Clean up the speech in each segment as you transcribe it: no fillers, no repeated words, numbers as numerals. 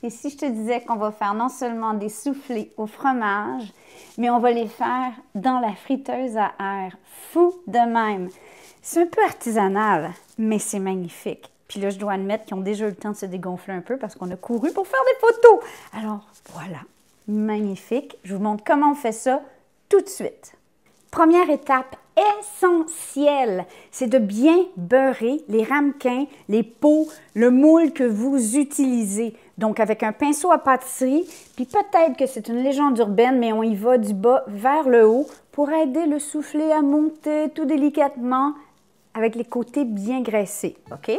Et si je te disais qu'on va faire non seulement des soufflés au fromage, mais on va les faire dans la friteuse à air. Fou de même! C'est un peu artisanal, mais c'est magnifique. Puis là, je dois admettre qu'ils ont déjà eu le temps de se dégonfler un peu parce qu'on a couru pour faire des photos. Alors, voilà, magnifique. Je vous montre comment on fait ça tout de suite. Première étape essentielle, c'est de bien beurrer les ramequins, les pots, le moule que vous utilisez. Donc, avec un pinceau à pâtisserie, puis peut-être que c'est une légende urbaine, mais on y va du bas vers le haut pour aider le soufflé à monter tout délicatement avec les côtés bien graissés, OK?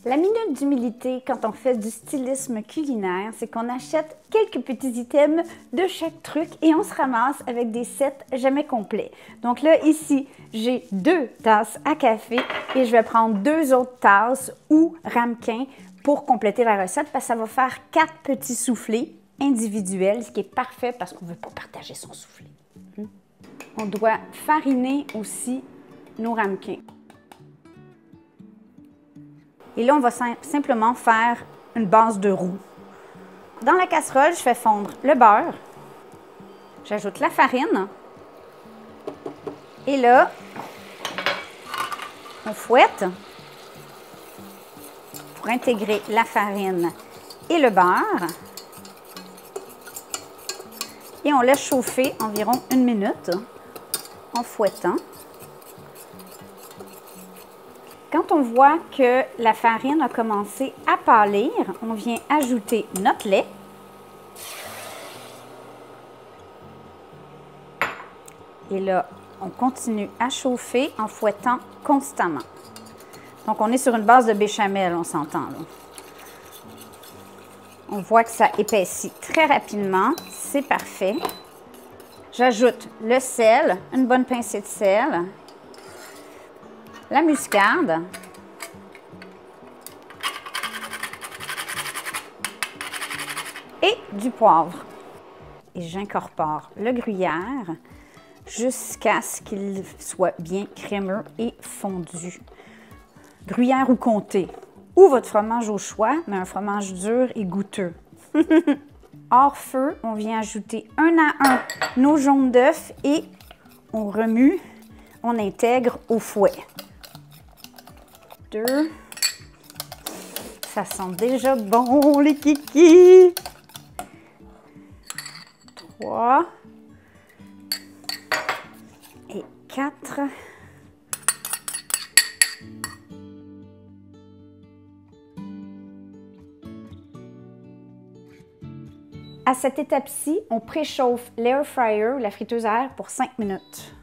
La minute d'humilité quand on fait du stylisme culinaire, c'est qu'on achète quelques petits items de chaque truc et on se ramasse avec des sets jamais complets. Donc là, ici, j'ai 2 tasses à café et je vais prendre 2 autres tasses ou ramequins pour compléter la recette parce que ça va faire 4 petits soufflés individuels, ce qui est parfait parce qu'on ne veut pas partager son soufflé. On doit fariner aussi nos ramequins. Et là, on va simplement faire une base de roux. Dans la casserole, je fais fondre le beurre. J'ajoute la farine. Et là, on fouette pour intégrer la farine et le beurre. Et on laisse chauffer environ 1 minute en fouettant. Quand on voit que la farine a commencé à pâlir, on vient ajouter notre lait. Et là, on continue à chauffer en fouettant constamment. Donc, on est sur une base de béchamel, on s'entend là. On voit que ça épaissit très rapidement. C'est parfait. J'ajoute le sel, une bonne pincée de sel. La muscade, et du poivre. Et j'incorpore le gruyère jusqu'à ce qu'il soit bien crémeux et fondu. Gruyère ou comté, ou votre fromage au choix, mais un fromage dur et goûteux. Hors feu, on vient ajouter 1 à 1 nos jaunes d'œufs et on remue, on intègre au fouet. 2. Ça sent déjà bon, les kikis. 3. Et 4. À cette étape-ci, on préchauffe l'air fryer, la friteuse à air, pour 5 minutes.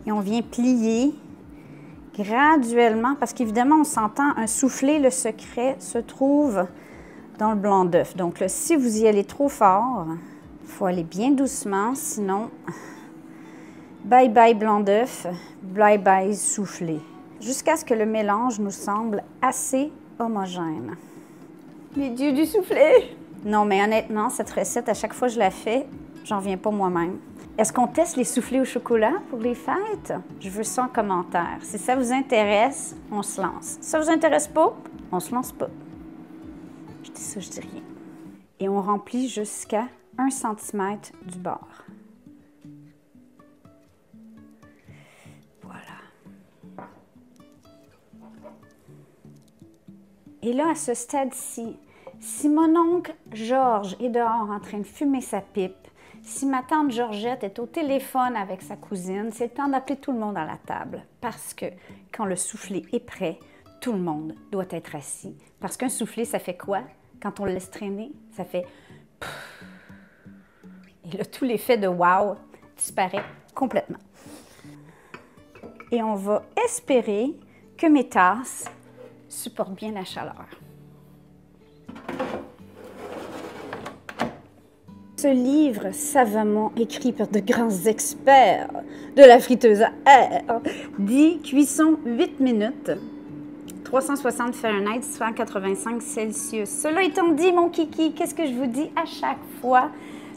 Et on vient plier graduellement, parce qu'évidemment, on s'entend, un soufflé, le secret se trouve dans le blanc d'œuf. Donc là, si vous y allez trop fort, il faut aller bien doucement, sinon, bye bye blanc d'œuf, bye bye soufflé. Jusqu'à ce que le mélange nous semble assez homogène. Les dieux du soufflé! Non, mais honnêtement, cette recette, à chaque fois que je la fais, j'en reviens pas moi-même. Est-ce qu'on teste les soufflés au chocolat pour les fêtes? Je veux ça en commentaire. Si ça vous intéresse, on se lance. Si ça vous intéresse pas, on se lance pas. Je dis ça, je dis rien. Et on remplit jusqu'à 1 cm du bord. Voilà. Et là, à ce stade-ci, si mon oncle Georges est dehors en train de fumer sa pipe, si ma tante Georgette est au téléphone avec sa cousine, c'est le temps d'appeler tout le monde à la table. Parce que quand le soufflé est prêt, tout le monde doit être assis. Parce qu'un soufflé, ça fait quoi? Quand on le laisse traîner, ça fait... Et là, tout l'effet de wow disparaît complètement. Et on va espérer que mes tasses supportent bien la chaleur. Ce livre savamment écrit par de grands experts de la friteuse à air dit cuisson 8 minutes, 360 Fahrenheit, 185 Celsius. Cela étant dit, mon kiki, qu'est-ce que je vous dis à chaque fois?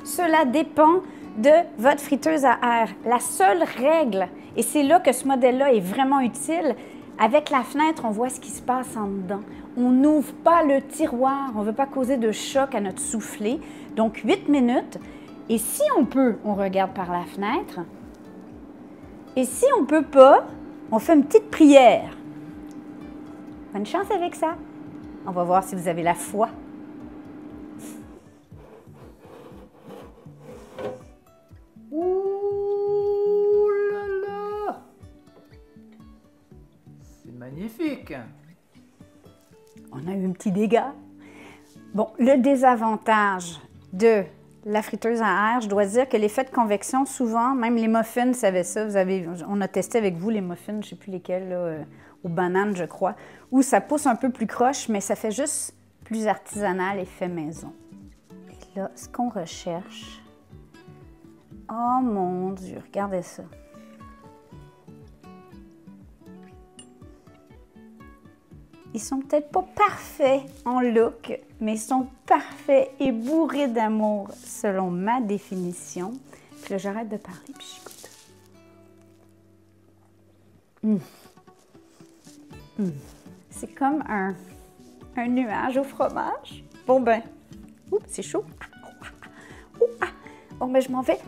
Cela dépend de votre friteuse à air. La seule règle, et c'est là que ce modèle-là est vraiment utile, avec la fenêtre, on voit ce qui se passe en dedans. On n'ouvre pas le tiroir, on ne veut pas causer de choc à notre soufflé. Donc 8 minutes. Et si on peut, on regarde par la fenêtre. Et si on ne peut pas, on fait une petite prière. Bonne chance avec ça. On va voir si vous avez la foi. Ouh là là! C'est magnifique! On a eu un petit dégât. Bon, le désavantage de la friteuse à air, je dois dire que l'effet de convection, souvent, même les muffins savaient ça. On a testé avec vous les muffins, je ne sais plus lesquels, là, aux bananes, je crois, où ça pousse un peu plus croche, mais ça fait juste plus artisanal et fait maison. Et là, ce qu'on recherche... Oh mon Dieu, regardez ça. Ils sont peut-être pas parfaits en look, mais ils sont parfaits et bourrés d'amour, selon ma définition. Puis là, j'arrête de parler, puis j'écoute. C'est comme un nuage au fromage. Bon ben, c'est chaud. Bon ben, je m'en vais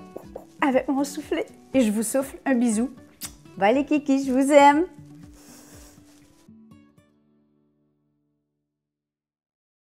avec mon soufflet et je vous souffle un bisou. Bye les kikis, je vous aime.